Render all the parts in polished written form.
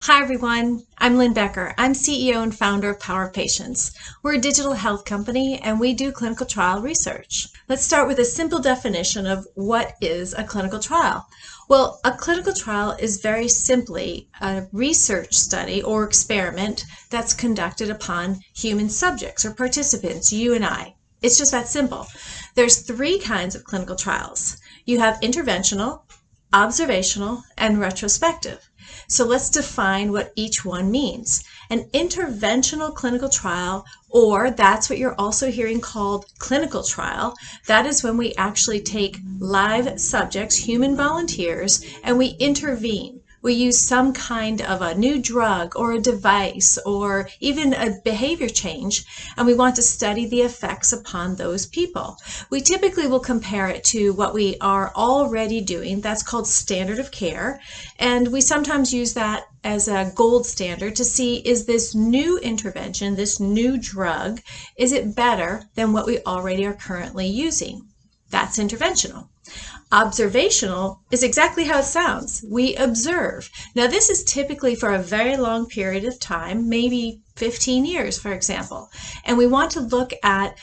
Hi everyone, I'm Lynn Becker. I'm CEO and founder of Power of Patients. We're a digital health company and we do clinical trial research. Let's start with a simple definition of what is a clinical trial. Well, a clinical trial is very simply a research study or experiment that's conducted upon human subjects or participants, you and I. It's just that simple. There's three kinds of clinical trials. You have interventional, observational, and retrospective. So let's define what each one means. An interventional clinical trial, or that's what you're also hearing called clinical trial, that is when we actually take live subjects, human volunteers, and we intervene. We use some kind of a new drug or a device or even a behavior change, and we want to study the effects upon those people. We typically will compare it to what we are already doing. That's called standard of care, and we sometimes use that as a gold standard to see, is this new intervention, this new drug, is it better than what we already are currently using? That's interventional. Observational is exactly how it sounds. We observe. Now, this is typically for a very long period of time, maybe 15 years, for example, and we want to look at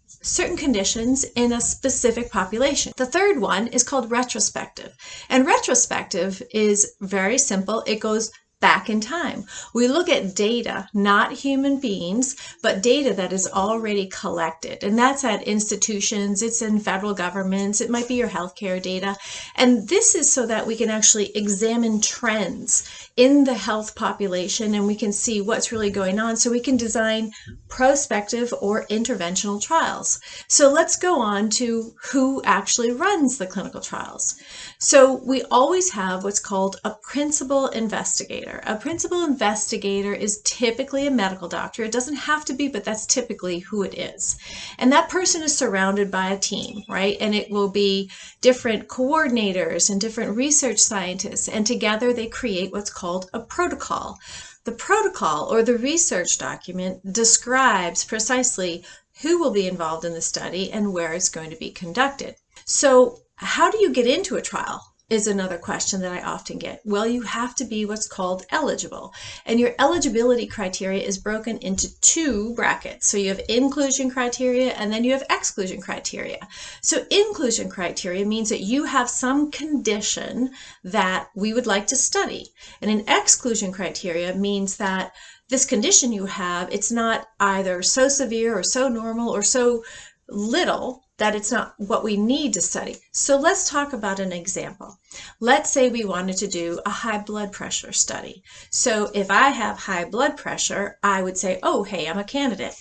certain conditions in a specific population. The third one is called retrospective, and retrospective is very simple. It goes back in time. We look at data, not human beings, but data that is already collected. And that's at institutions, it's in federal governments, it might be your healthcare data. And this is so that we can actually examine trends in the health population and we can see what's really going on so we can design prospective or interventional trials. So let's go on to who actually runs the clinical trials. So we always have what's called a principal investigator. A principal investigator is typically a medical doctor. It doesn't have to be, but that's typically who it is. And that person is surrounded by a team, right? And it will be different coordinators and different research scientists, and together they create what's called a protocol. The protocol or the research document describes precisely who will be involved in the study and where it's going to be conducted. So how do you get into a trial is another question that I often get. Well, you have to be what's called eligible, and your eligibility criteria is broken into two brackets. So you have inclusion criteria and then you have exclusion criteria. So inclusion criteria means that you have some condition that we would like to study, and an exclusion criteria means that this condition you have, it's not either so severe or so normal or so little that it's not what we need to study. So let's talk about an example. Let's say we wanted to do a high blood pressure study. So if I have high blood pressure, I would say, oh, hey, I'm a candidate.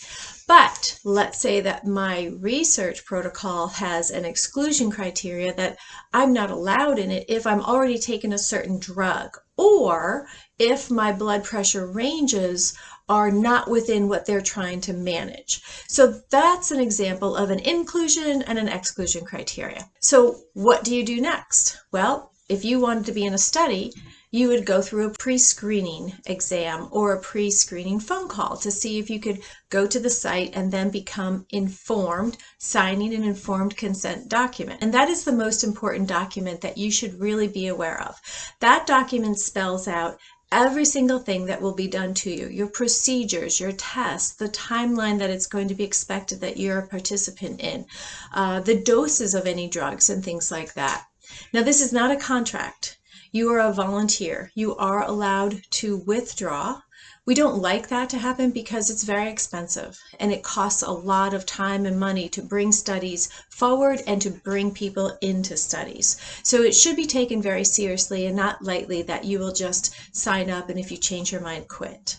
But let's say that my research protocol has an exclusion criteria that I'm not allowed in it if I'm already taking a certain drug, or if my blood pressure ranges are not within what they're trying to manage. So that's an example of an inclusion and an exclusion criteria. So what do you do next? Well, if you wanted to be in a study, you would go through a pre-screening exam or a pre-screening phone call to see if you could go to the site and then become informed, signing an informed consent document. And that is the most important document that you should really be aware of. That document spells out every single thing that will be done to you, your procedures, your tests, the timeline that it's going to be expected that you're a participant in, the doses of any drugs and things like that. Now, this is not a contract. You are a volunteer. You are allowed to withdraw. We don't like that to happen because it's very expensive and it costs a lot of time and money to bring studies forward and to bring people into studies. So it should be taken very seriously and not lightly that you will just sign up and if you change your mind, quit.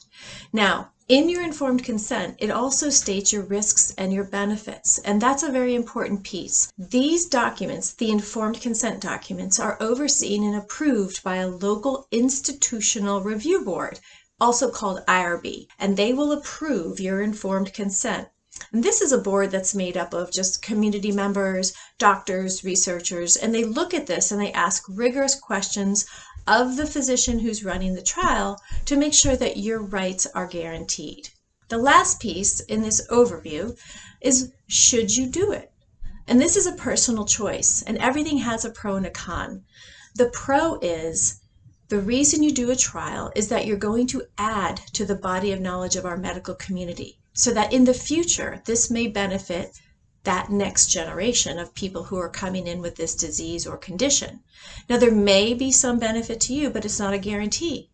Now, in your informed consent, it also states your risks and your benefits, and that's a very important piece. These documents, the informed consent documents, are overseen and approved by a local institutional review board, also called IRB, and they will approve your informed consent. And this is a board that's made up of just community members, doctors, researchers, and they look at this and they ask rigorous questions of the physician who's running the trial to make sure that your rights are guaranteed. The last piece in this overview is, should you do it? And this is a personal choice, and everything has a pro and a con. The pro is The reason you do a trial is that you're going to add to the body of knowledge of our medical community so that in the future, this may benefit that next generation of people who are coming in with this disease or condition. Now, there may be some benefit to you, but it's not a guarantee.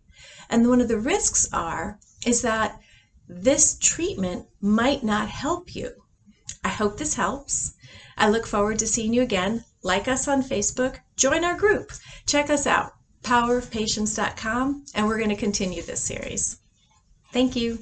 And one of the risks is that this treatment might not help you. I hope this helps. I look forward to seeing you again. Like us on Facebook, join our group. Check us out, powerofpatience.com, and we're going to continue this series. Thank you.